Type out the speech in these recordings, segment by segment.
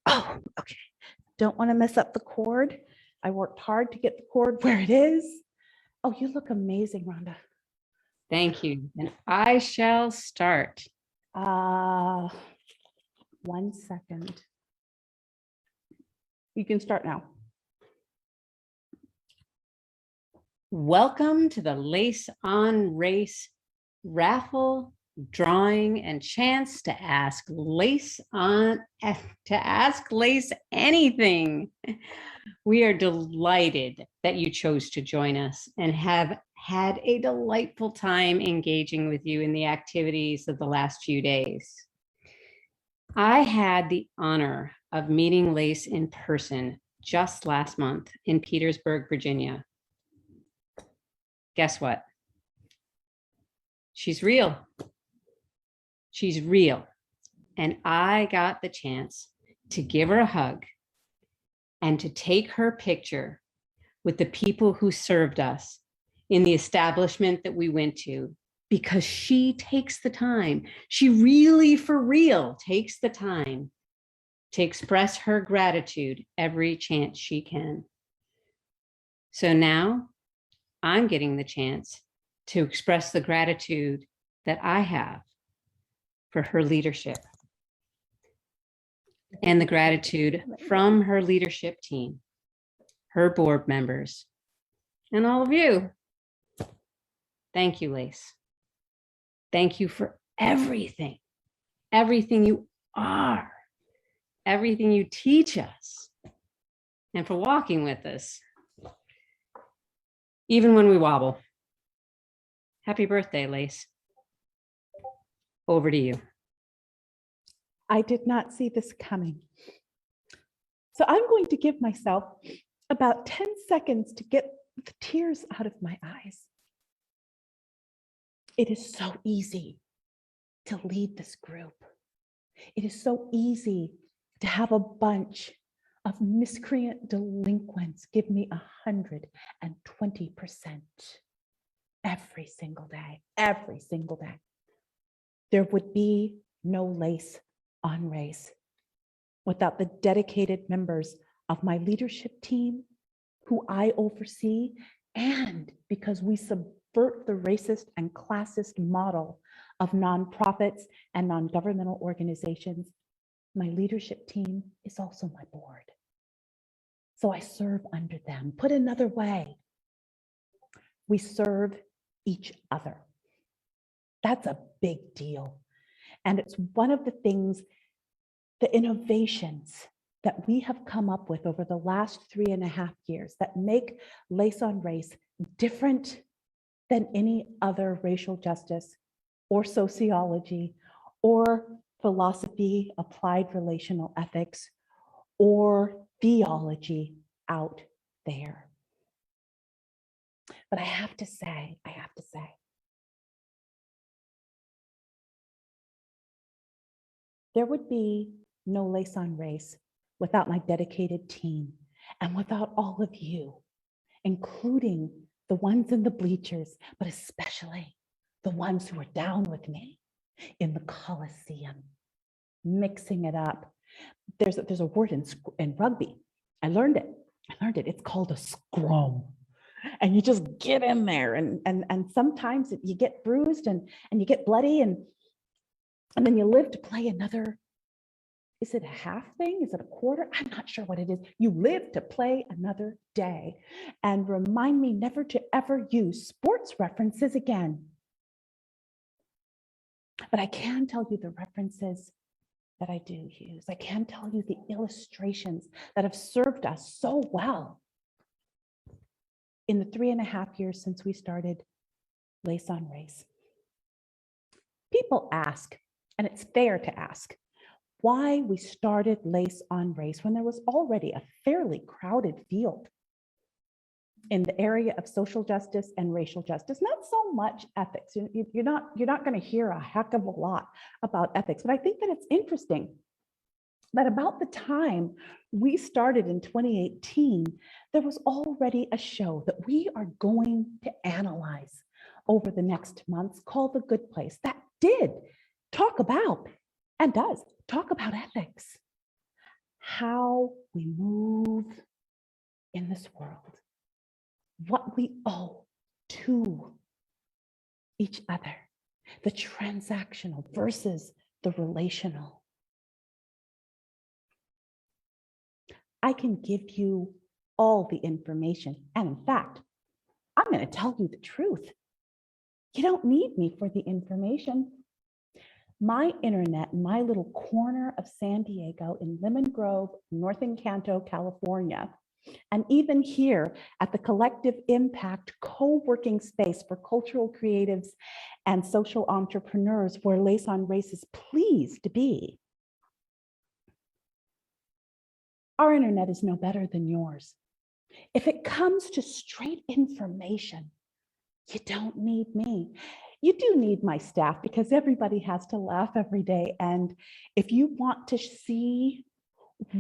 Oh, okay. Don't want to mess up the cord. I worked hard to get the cord where it is. Oh, you look amazing, Rhonda. Thank you. And I shall start. 1 second. You can start now. Welcome to the Lace on Race raffle, drawing, and chance to ask Lace anything. We are delighted that you chose to join us and have had a delightful time engaging with you in the activities of the last few days. I had the honor of meeting Lace in person just last month in Petersburg, Virginia. Guess what? She's real. She's real. And I got the chance to give her a hug and to take her picture with the people who served us in the establishment that we went to, because she takes the time. She really, for real, takes the time to express her gratitude every chance she can. So now I'm getting the chance to express the gratitude that I have for her leadership and the gratitude from her leadership team, her board members, and all of you. Thank you, Lace. Thank you for everything, everything you are, everything you teach us, and for walking with us, even when we wobble. Happy birthday, Lace. Over to you. I did not see this coming. So I'm going to give myself about 10 seconds to get the tears out of my eyes. It is so easy to lead this group. It is so easy to have a bunch of miscreant delinquents give me 120% every single day, every single day. There would be no Lace on Race without the dedicated members of my leadership team who I oversee, and because we subvert the racist and classist model of nonprofits and non-governmental organizations, my leadership team is also my board. So I serve under them. Put another way, we serve each other. That's a big deal. And it's one of the things, the innovations that we have come up with over the last 3.5 years that make Lace on Race different than any other racial justice or sociology or philosophy, applied relational ethics, or theology out there. But I have to say, there would be no Lace on Race without my dedicated team and without all of you, including the ones in the bleachers, but especially the ones who are down with me in the Coliseum, mixing it up. There's a word in rugby. I learned it. It's called a scrum. And you just get in there, and sometimes you get bruised and you get bloody, and then you live to play another. Is it a half thing? Is it a quarter? I'm not sure what it is. You live to play another day. And remind me never to ever use sports references again. But I can tell you the references that I do use. I can tell you the illustrations that have served us so well in the 3.5 years since we started Lace on Race. People ask, and it's fair to ask, why we started Lace on Race when there was already a fairly crowded field in the area of social justice and racial justice, not so much ethics. You're not going to hear a heck of a lot about ethics, but I think that it's interesting that about the time we started in 2018, there was already a show that we are going to analyze over the next months called The Good Place that did talk about and does talk about ethics. how we move in this world, what we owe to each other, the transactional versus the relational. I can give you all the information. And in fact, I'm going to tell you the truth. You don't need me for the information. My internet, my little corner of San Diego in Lemon Grove, North Encanto, California, and even here at the Collective Impact co-working space for cultural creatives and social entrepreneurs where Lace on Race is pleased to be. Our internet is no better than yours. If it comes to straight information, you don't need me. You do need my staff because everybody has to laugh every day. And if you want to see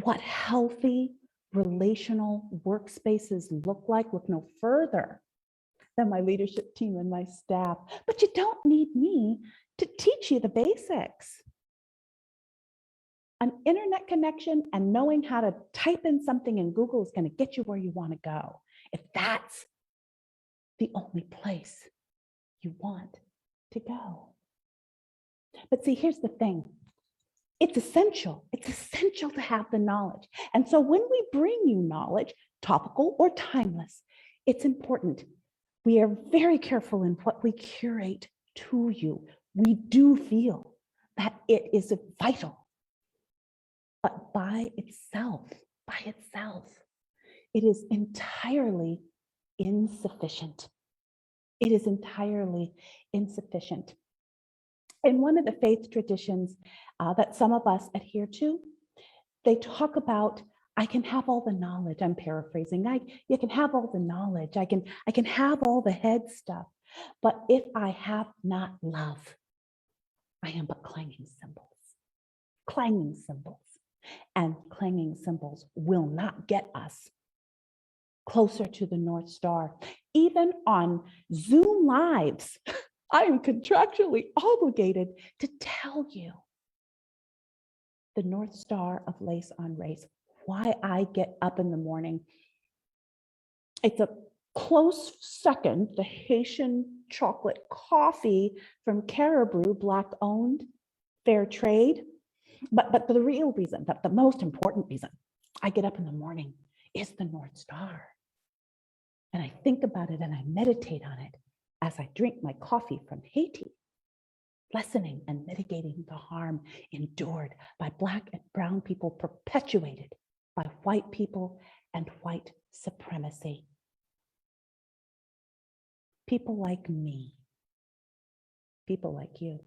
what healthy relational workspaces look like, look no further than my leadership team and my staff. But you don't need me to teach you the basics. An internet connection and knowing how to type in something in Google is going to get you where you want to go. If that's the only place you want to go. But see, here's the thing. It's essential. It's essential to have the knowledge. And so when we bring you knowledge, topical or timeless, it's important. We are very careful in what we curate to you. We do feel that it is vital. But by itself, it is entirely insufficient. It is entirely insufficient. In one of the faith traditions that some of us adhere to, they talk about, I can have all the knowledge. I'm paraphrasing. You can have all the knowledge. I can have all the head stuff. But if I have not love, I am but clanging cymbals. Clanging cymbals. And clanging cymbals will not get us closer to the North Star. Even on Zoom Lives, I am contractually obligated to tell you the North Star of Lace on Race, why I get up in the morning. It's a close second, the Haitian chocolate coffee from Caribou, Black owned, fair trade. But the real reason, the most important reason I get up in the morning is the North Star. And I think about it and I meditate on it as I drink my coffee from Haiti, lessening and mitigating the harm endured by Black and brown people, perpetuated by white people and white supremacy. People like me, people like you.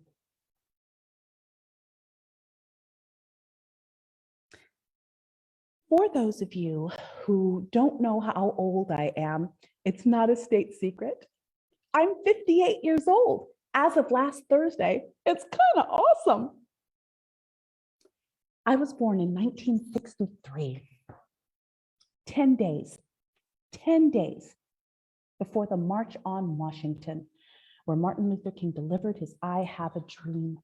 For those of you who don't know how old I am, it's not a state secret. I'm 58 years old as of last Thursday. It's kind of awesome. I was born in 1963, 10 days before the March on Washington, where Martin Luther King delivered his I Have a Dream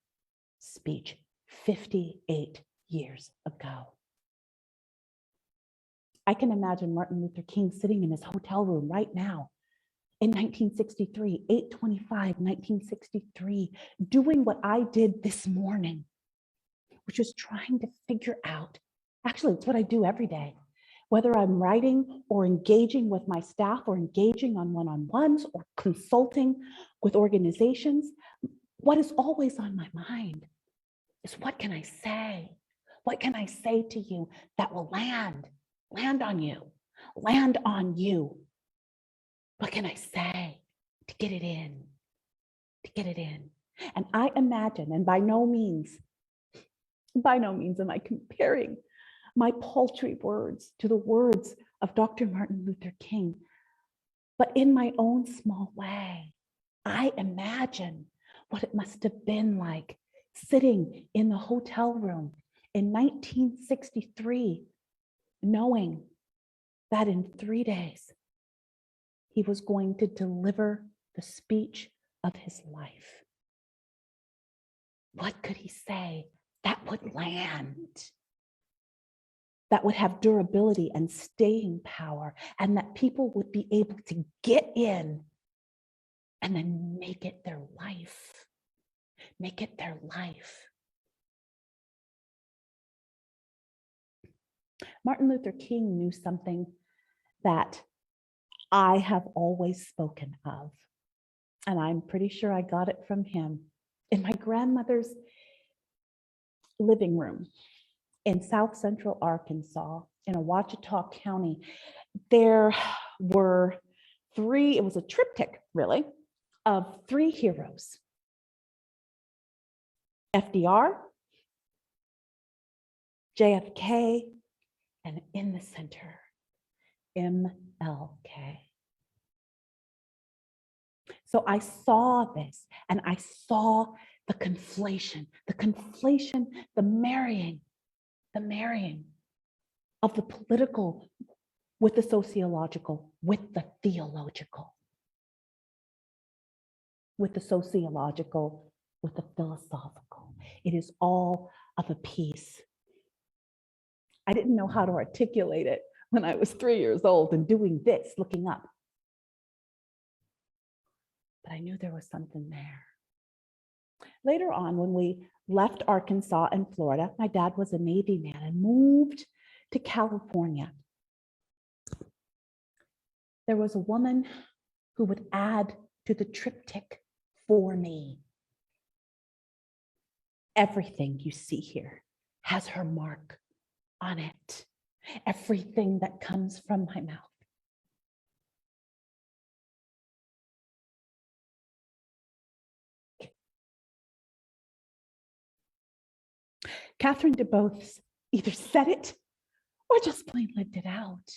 speech 58 years ago. I can imagine Martin Luther King sitting in his hotel room right now in 1963, 8/25, 1963, doing what I did this morning, which was trying to figure out, actually, it's what I do every day, whether I'm writing or engaging with my staff or engaging on one-on-ones or consulting with organizations, what is always on my mind is what can I say? What can I say to you that will land on you, land on you? What can I say to get it in, And I imagine, and by no means am I comparing my paltry words to the words of Dr. Martin Luther King, but in my own small way, I imagine what it must have been like sitting in the hotel room in 1963, knowing that in 3 days, he was going to deliver the speech of his life. What could he say that would land? that would have durability and staying power, and that people would be able to get in and then make it their life. Make it their life. Martin Luther King knew something that I have always spoken of, and I'm pretty sure I got it from him. In my grandmother's living room in South Central Arkansas, in Ouachita County, there were it was a triptych, really, of 3 heroes: FDR, JFK, and in the center, MLK. So I saw this, and I saw the conflation, the marrying of the political with the sociological, with the theological, with the sociological, with the philosophical. It is all of a piece. I didn't know how to articulate it when I was 3 years old and doing this, looking up. But I knew there was something there. Later on, when we left Arkansas and Florida, my dad was a Navy man and moved to California. There was a woman who would add to the triptych for me. Everything you see here has her mark on it. Everything that comes from my mouth. Catherine DeBose either said it or just plain lived it out.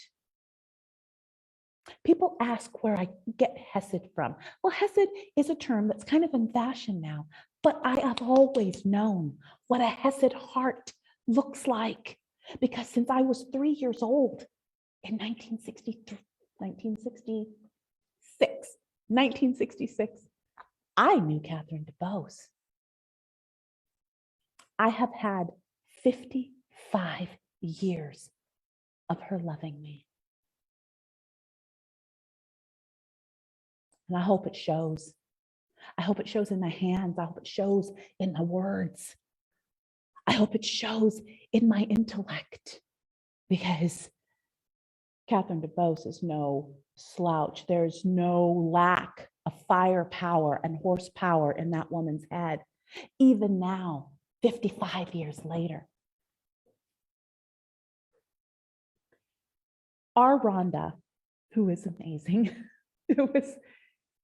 People ask where I get Hesed from. Well, Hesed is a term that's kind of in fashion now, but I have always known what a Hesed heart looks like, because since I was 3 years old in 1966, I knew Catherine DeBose. I have had 55 years of her loving me. And I hope it shows. I hope it shows in my hands. I hope it shows in my words. I hope it shows in my intellect, because Catherine DeBose is no slouch. There's no lack of firepower and horsepower in that woman's head, even now, 55 years later. Our Rhonda, who is amazing, it was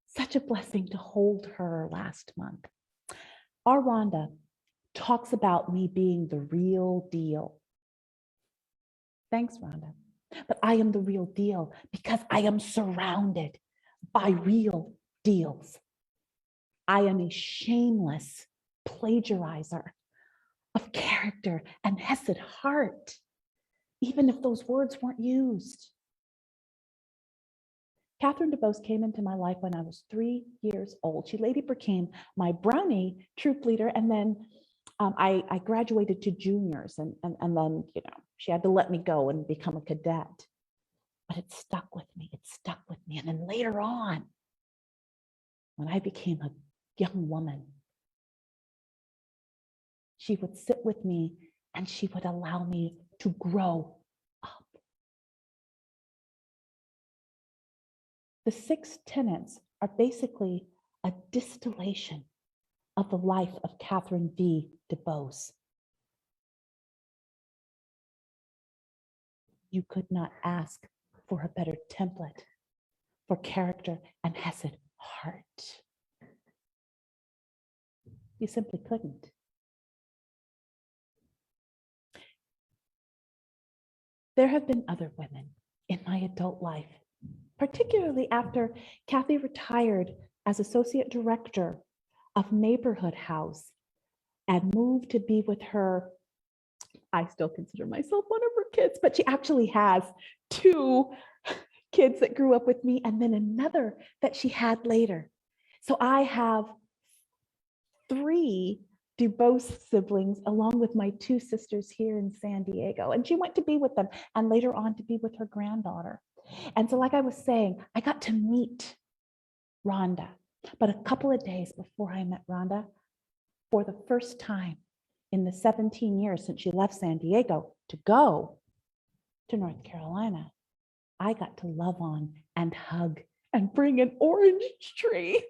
such a blessing to hold her last month. Our Rhonda talks about me being the real deal. Thanks, Rhonda. But I am the real deal because I am surrounded by real deals. I am a shameless plagiarizer of character and Hesed heart, even if those words weren't used. Catherine DeBose came into my life when I was 3 years old. She later became my Brownie troop leader, and then I graduated to juniors, and then she had to let me go and become a cadet. But it stuck with me. It stuck with me. And then later on, when I became a young woman, she would sit with me and she would allow me to grow up. The 6 tenets are basically a distillation of the life of Catherine V. DeBose. You could not ask for a better template for character and Hesed heart. You simply couldn't. There have been other women in my adult life, particularly after Kathy retired as associate director of Neighborhood House and moved to be with her. I still consider myself one of her kids, but she actually has 2 kids that grew up with me and then another that she had later. So I have 3 DuBose siblings, along with my two sisters here in San Diego. And she went to be with them and later on to be with her granddaughter. And so, like I was saying, I got to meet Rhonda. But a couple of days before I met Rhonda, for the first time in the 17 years since she left San Diego to go to North Carolina, I got to love on and hug and bring an orange tree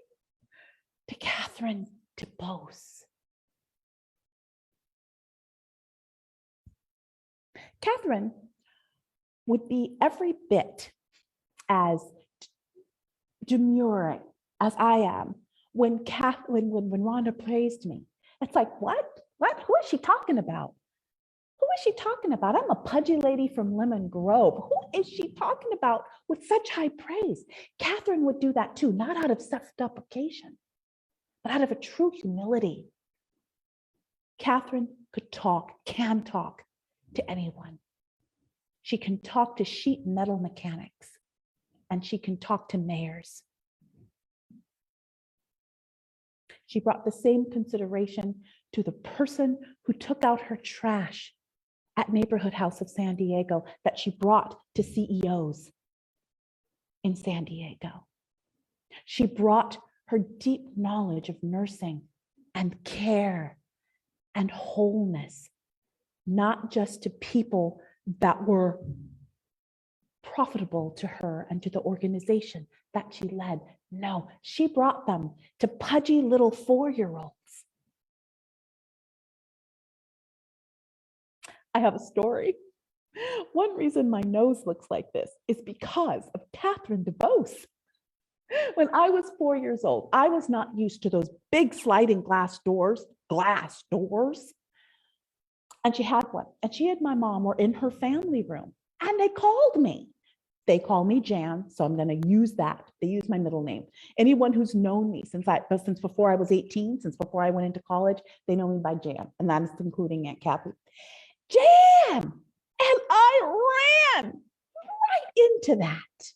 to Catherine DuBose. Catherine would be every bit as demure as I am when Rhonda praised me. It's like, what? Who is she talking about? Who is she talking about? I'm a pudgy lady from Lemon Grove. Who is she talking about with such high praise? Catherine would do that too, not out of self-deprecation, but out of a true humility. Catherine can talk to anyone. She can talk to sheet metal mechanics, and she can talk to mayors. She brought the same consideration to the person who took out her trash at Neighborhood House of San Diego that she brought to CEOs in San Diego. She brought her deep knowledge of nursing and care and wholeness, not just to people that were profitable to her and to the organization that she led. No, she brought them to pudgy little 4-year-olds. I have a story. One reason my nose looks like this is because of Catherine DuBose. When I was 4 years old, I was not used to those big sliding glass doors. And she had one. And she and my mom were in her family room. And they called me. They call me Jan, so I'm going to use that. They use my middle name. Anyone who's known me since before I was 18, since before I went into college, they know me by Jan, and that is including Aunt Kathy. Jan! And I ran right into that.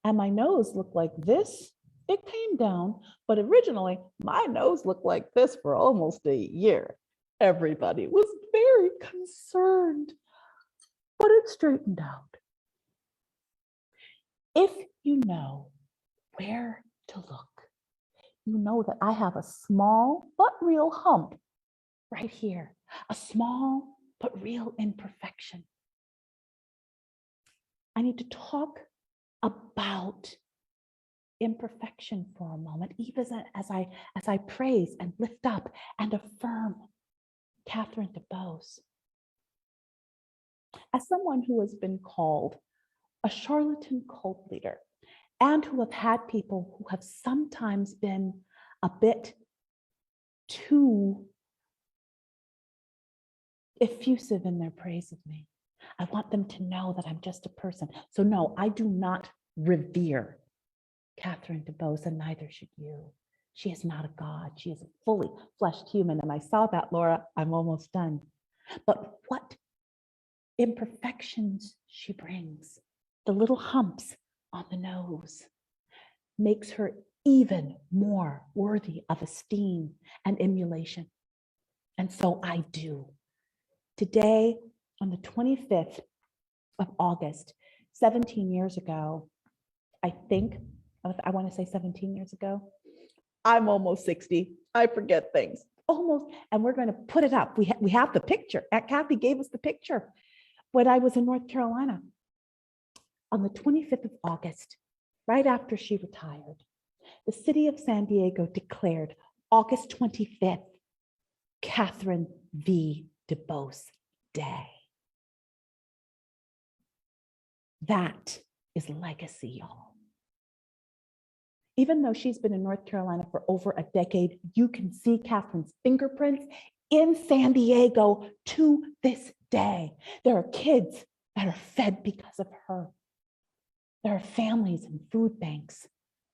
And my nose looked like this. It came down, but originally my nose looked like this for almost a year. Everybody was very concerned, but it straightened out. If you know where to look, you know that I have a small but real hump right here, a small but real imperfection. I need to talk about imperfection for a moment, even as I praise and lift up and affirm Catherine DuBose. As someone who has been called a charlatan cult leader, and who have had people who have sometimes been a bit too effusive in their praise of me, I want them to know that I'm just a person. So no, I do not revere Catherine DuBose, and neither should you. She is not a god. She is a fully fleshed human. And I saw that, Laura. I'm almost done. But what imperfections she brings, the little humps on the nose, makes her even more worthy of esteem and emulation. And so I do. Today, on the 25th of August, 17 years ago, I want to say 17 years ago. I'm almost 60. I forget things. Almost. And we're going to put it up. We have the picture. Aunt Kathy gave us the picture when I was in North Carolina. On the 25th of August, right after she retired, the city of San Diego declared August 25th, Catherine V. DuBose Day. That is legacy, y'all. Even though she's been in North Carolina for over a decade, you can see Catherine's fingerprints in San Diego to this day. There are kids that are fed because of her. There are families and food banks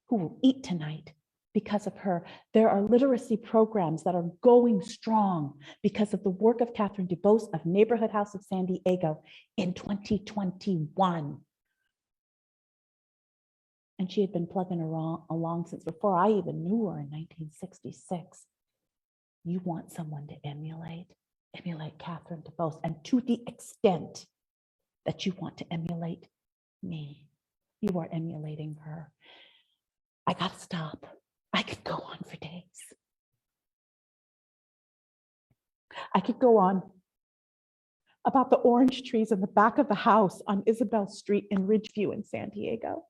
who will eat tonight because of her. There are literacy programs that are going strong because of the work of Catherine DuBose of Neighborhood House of San Diego in 2021. And she had been plugging along since before I even knew her in 1966. you want someone to emulate Catherine DeVos. And to the extent that you want to emulate me, you are emulating her. I got to stop. I could go on for days. I could go on about the orange trees in the back of the house on Isabel Street in Ridgeview in San Diego,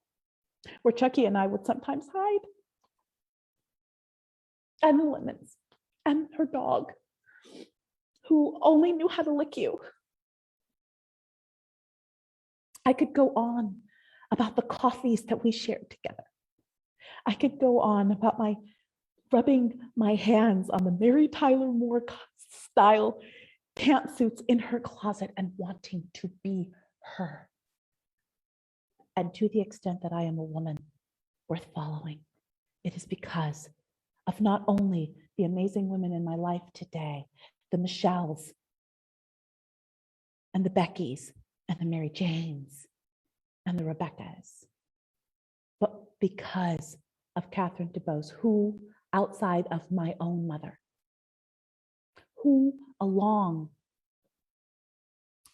where Chucky and I would sometimes hide. And the lemons and her dog, who only knew how to lick you. I could go on about the coffees that we shared together. I could go on about my rubbing my hands on the Mary Tyler Moore style pantsuits in her closet and wanting to be her. And to the extent that I am a woman worth following, it is because of not only the amazing women in my life today, the Michelles and the Beckys and the Mary Janes and the Rebeccas, but because of Catherine DeVos, who, outside of my own mother, who, along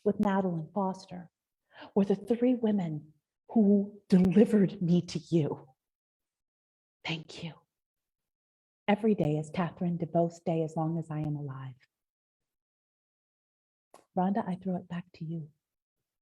with Madeline Foster, were the three women who delivered me to you. Thank you. Every day is Catherine DeVos Day as long as I am alive. Rhonda, I throw it back to you.